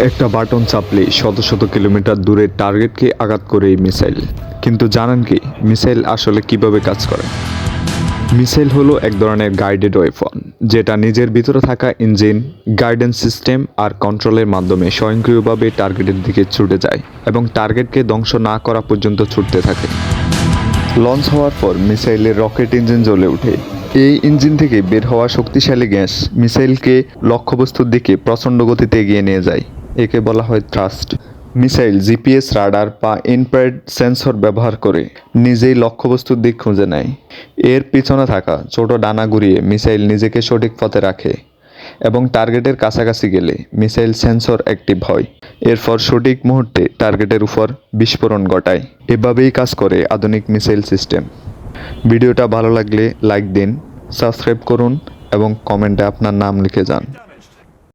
একটা বাটন চাপলেই শত শত কিলোমিটার দূরের টার্গেটকে আঘাত করে এই মিসাইল। কিন্তু জানেন কি মিসাইল আসলে কিভাবে কাজ করে? মিসাইল হলো এক ধরনের গাইডেড ওয়েপন, যেটা নিজের ভিতরে থাকা ইঞ্জিন, গাইডেন্স সিস্টেম আর কন্ট্রোলের মাধ্যমে স্বয়ংক্রিয়ভাবে টার্গেটের দিকে ছুটে যায় এবং টার্গেটকে ধ্বংস না করা পর্যন্ত ছুটতে থাকে। লঞ্চ হওয়ার পর মিসাইলের রকেট ইঞ্জিন জ্বলে ওঠে। এই ইঞ্জিন থেকে বের হওয়া শক্তিশালী গ্যাস মিসাইলকে লক্ষ্যবস্তুর দিকে প্রচণ্ড গতিতে এগিয়ে নিয়ে যায়। একে বলা হয় থ্রাস্ট। মিসাইল জিপিএস, রাডার বা ইনফ্রারেড সেন্সর ব্যবহার করে নিজেই লক্ষ্যবস্তুর দিক খুঁজে নেয়। এর পিছনে থাকা ছোট ডানা ঘুরিয়ে মিসাইল নিজেকে সঠিক পথে রাখে এবং টার্গেটের কাছাকাছি গেলে মিসাইল সেন্সর অ্যাক্টিভ হয়। এরপর সঠিক মুহূর্তে টার্গেটের উপর বিস্ফোরণ ঘটায়। এভাবেই কাজ করে আধুনিক মিসাইল সিস্টেম। ভিডিওটা ভালো লাগলে লাইক দিন, সাবস্ক্রাইব করুন এবং কমেন্টে আপনার নাম লিখে যান।